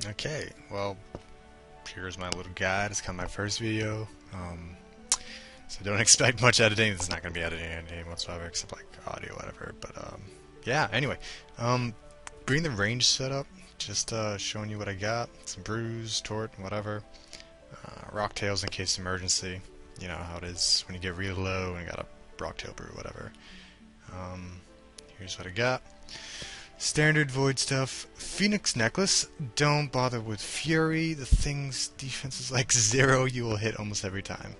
Okay, well, here's my little guide. It's kind of my first video. So don't expect much editing. It's not going to be editing anything whatsoever except like audio, whatever. But yeah, anyway. Bring the range setup. Just showing you what I got. Some brews, tort, whatever. Rocktails in case of emergency. You know how it is when you get really low and you got a rocktail brew, whatever. Here's what I got. Standard void stuff. Pheonix necklace. Don't bother with fury. The thing's defense is like 0. You will hit almost every time.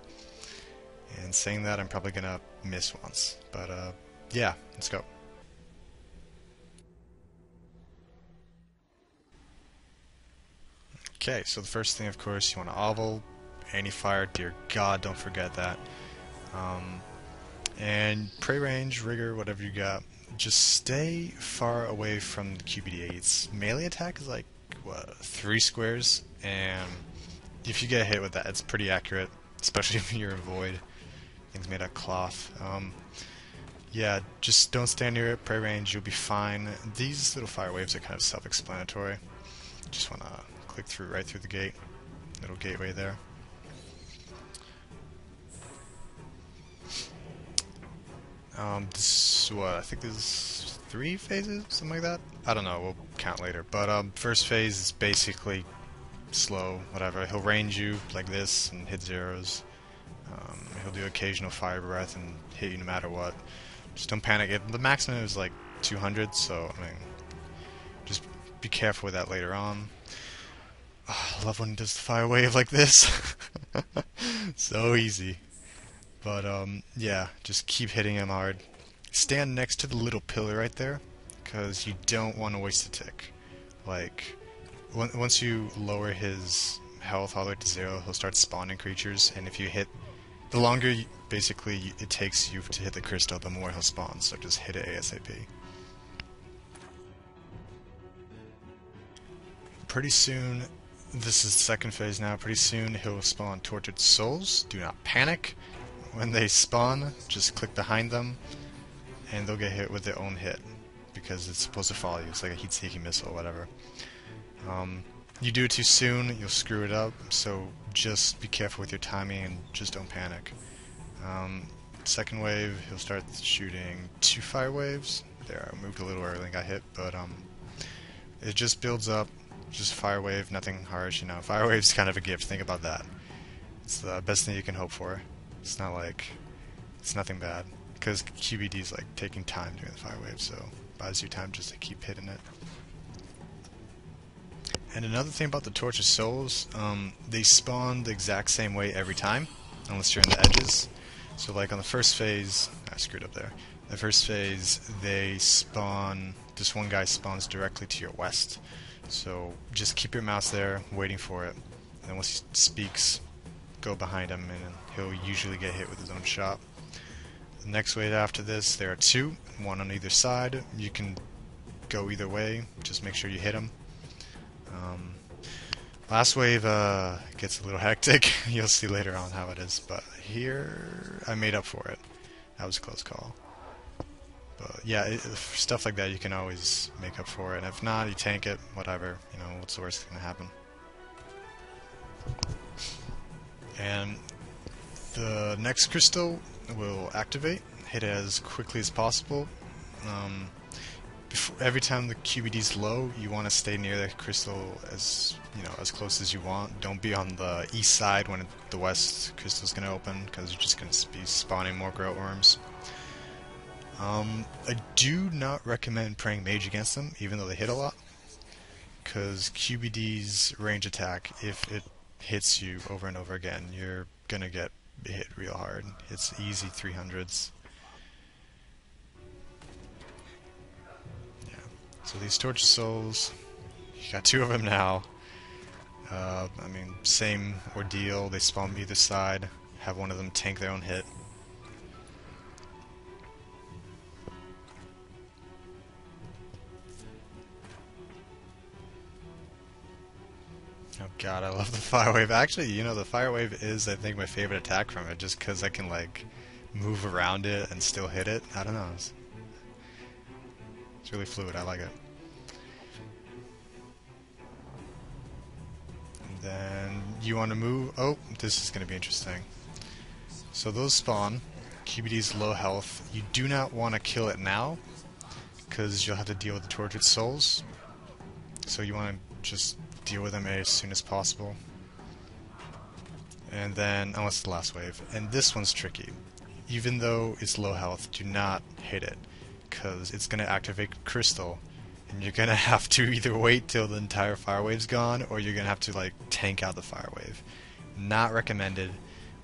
And saying that, I'm probably gonna miss once. But yeah, let's go. Okay, so the first thing, of course, you want to oval, antifire. Dear God, don't forget that. And prey range, rigor, whatever you got. Just stay far away from the QBD. Its melee attack is like, what, 3 squares? And if you get hit with that, it's pretty accurate, especially if you're in void. Things made out of cloth. Yeah, just don't stand near it, prey range, you'll be fine. These little fire waves are kind of self-explanatory. Just want to click through right through the gate. Little gateway there. This, what, I think there's 3 phases, something like that? I don't know, we'll count later. But first phase is basically slow, whatever. He'll range you like this and hit zeros. He'll do occasional fire breath and hit you no matter what. Just don't panic. The maximum is like 200, so I mean, just be careful with that later on. Oh, I love when he does the fire wave like this. So easy. But yeah, just keep hitting him hard. Stand next to the little pillar right there, because you don't want to waste a tick. Like, once you lower his health all the way to 0, he'll start spawning creatures, and if you hit, the longer basically it takes you to hit the crystal, the more he'll spawn, so just hit it ASAP. Pretty soon, this is the second phase now, pretty soon he'll spawn tortured souls. Do not panic. When they spawn, just click behind them, and they'll get hit with their own hit, because it's supposed to follow you. It's like a heat-seeking missile or whatever. You do it too soon, you'll screw it up, so just be careful with your timing and just don't panic. Second wave, he'll start shooting 2 fire waves. There, I moved a little early and got hit, but it just builds up. Just fire wave, nothing harsh, you know. Fire wave's kind of a gift, think about that. It's the best thing you can hope for. It's not like, it's nothing bad, because QBD's like taking time doing the fire wave, so buys you time just to keep hitting it. And another thing about the Torch of Souls, they spawn the exact same way every time, unless you're in the edges. So like on the first phase, I screwed up there. The first phase, they spawn, this one guy spawns directly to your west. So just keep your mouse there, waiting for it. And then once he speaks, go behind him, and he'll usually get hit with his own shot. The next wave after this, there are 2, 1 on either side. You can go either way, just make sure you hit him. Last wave gets a little hectic. You'll see later on how it is, but here I made up for it. That was a close call. But yeah, stuff like that you can always make up for it, and if not, you tank it, whatever, you know, what's the worst that can happen. And the next crystal will activate, hit it as quickly as possible. Every time the QBD's low, you want to stay near the crystal as, you know, as close as you want. Don't be on the east side when the west crystal's going to open, because you're just going to be spawning more growth worms. I do not recommend praying mage against them, even though they hit a lot, because QBD's range attack, if it hits you over and over again, you're going to get hit real hard. It's easy 300s. So these Torch Souls, you got 2 of them now. I mean, same ordeal. They spawn either side. Have one of them tank their own hit. Oh god, I love the fire wave. Actually, you know, the fire wave is, I think, my favorite attack from it, just because I can like move around it and still hit it. I don't know. It's really fluid, I like it. then you want to move. Oh, this is going to be interesting. So those spawn. QBD's low health. You do not want to kill it now, because you'll have to deal with the tortured souls. So you want to just deal with them as soon as possible. And then, unless it's the last wave. And this one's tricky. Even though it's low health, do not hit it, because it's going to activate crystal. And you're going to have to either wait till the entire fire wave's gone, or you're going to have to like tank out the fire wave. Not recommended.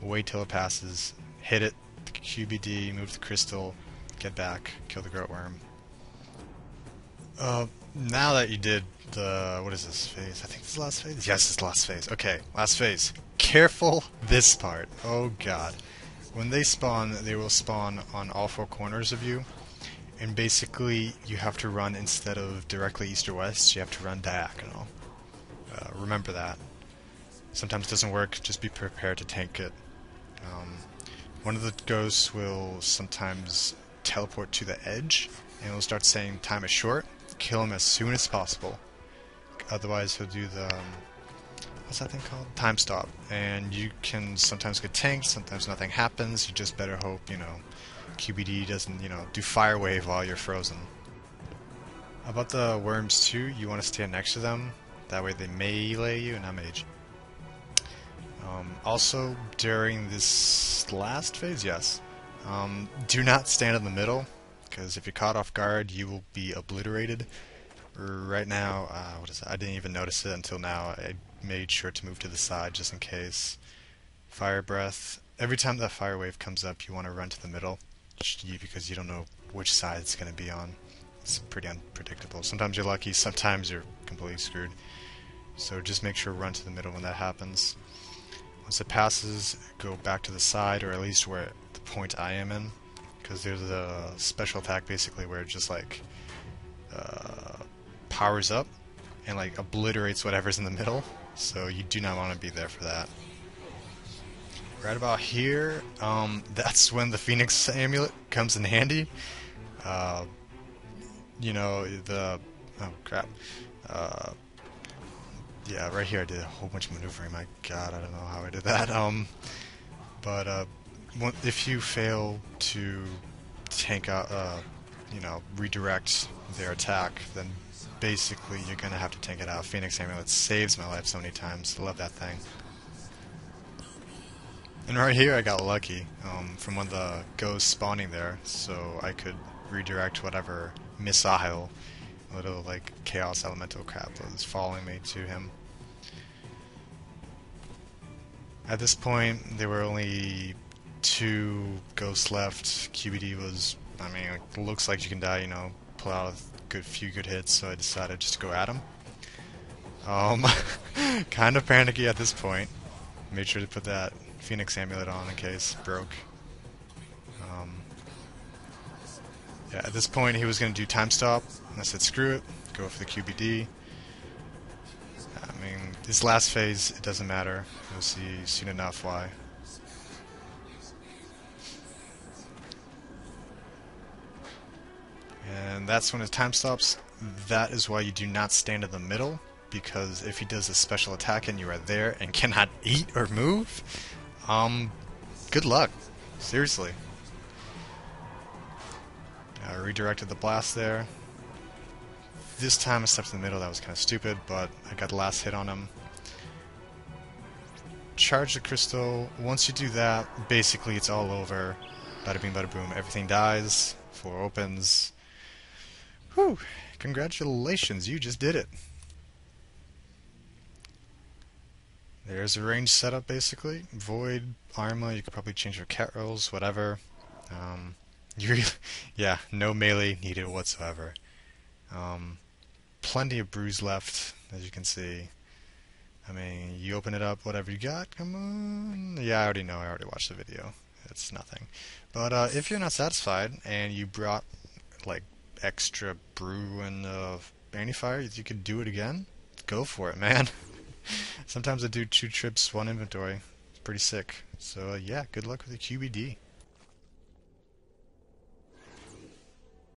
Wait till it passes. Hit it. QBD, move the crystal, get back, kill the groat worm. Now that you did the, what is this phase? I think this is the last phase? Yes, it's the last phase. Okay, last phase. Careful this part. Oh god. When they spawn, they will spawn on all four corners of you, and basically you have to run instead of directly east or west, you have to run diagonal. Remember that. Sometimes it doesn't work, just be prepared to tank it. One of the ghosts will sometimes teleport to the edge, and it'll start saying time is short. Kill him as soon as possible. Otherwise he'll do the, what's that thing called? Time stop. And you can sometimes get tanked, sometimes nothing happens. You just better hope, you know, QBD doesn't, you know, do fire wave while you're frozen. About the worms too, you want to stand next to them. That way they melee you and not mage. Also, during this last phase, yes, do not stand in the middle, because if you're caught off guard, you will be obliterated. Right now, what is it? I didn't even notice it until now. I made sure to move to the side just in case. Fire breath. Every time that fire wave comes up, you want to run to the middle, because you don't know which side it's going to be on. It's pretty unpredictable. Sometimes you're lucky, sometimes you're completely screwed. So just make sure to run to the middle when that happens. Once it passes, go back to the side, or at least where the point I am in, because there's a special attack basically where it just like powers up and like obliterates whatever's in the middle, so you do not want to be there for that. Right about here, that's when the pheonix amulet comes in handy. You know, the, oh crap, yeah, right here I did a whole bunch of maneuvering. My god, I don't know how I did that. But if you fail to tank out, you know, redirect their attack, then basically you're gonna have to tank it out. Pheonix amulet saves my life so many times. I love that thing. And right here I got lucky from one of the ghosts spawning there, so I could redirect whatever missile, little like chaos elemental crap was following me to him. At this point, there were only 2 ghosts left. QBD was, I mean, it looks like you can die, you know, pull out a few good hits, so I decided just to go at him. Kind of panicky at this point. Made sure to put that pheonix amulet on in case it broke. Yeah, at this point he was going to do time stop, and I said screw it, go for the QBD. I mean, this last phase, it doesn't matter. You'll see soon enough why. And that's when his time stops. That is why you do not stand in the middle, because if he does a special attack and you are there and cannot eat or move, good luck. Seriously. I redirected the blast there. This time I stepped in the middle, that was kind of stupid, but I got the last hit on him. Charge the crystal. Once you do that, basically it's all over. Bada bing, bada boom. Everything dies. Floor opens. Whew! Congratulations, you just did it. There's a range setup basically. Void, arma, you could probably change your cat rolls, whatever. Yeah, no melee needed whatsoever. Plenty of brews left, as you can see. I mean, you open it up, whatever you got, come on. Yeah, I already know, I already watched the video. It's nothing. But if you're not satisfied, and you brought, like, extra brew and antifire, you could do it again. Go for it, man. Sometimes I do 2 trips, 1 inventory. It's pretty sick. So, yeah, good luck with the QBD.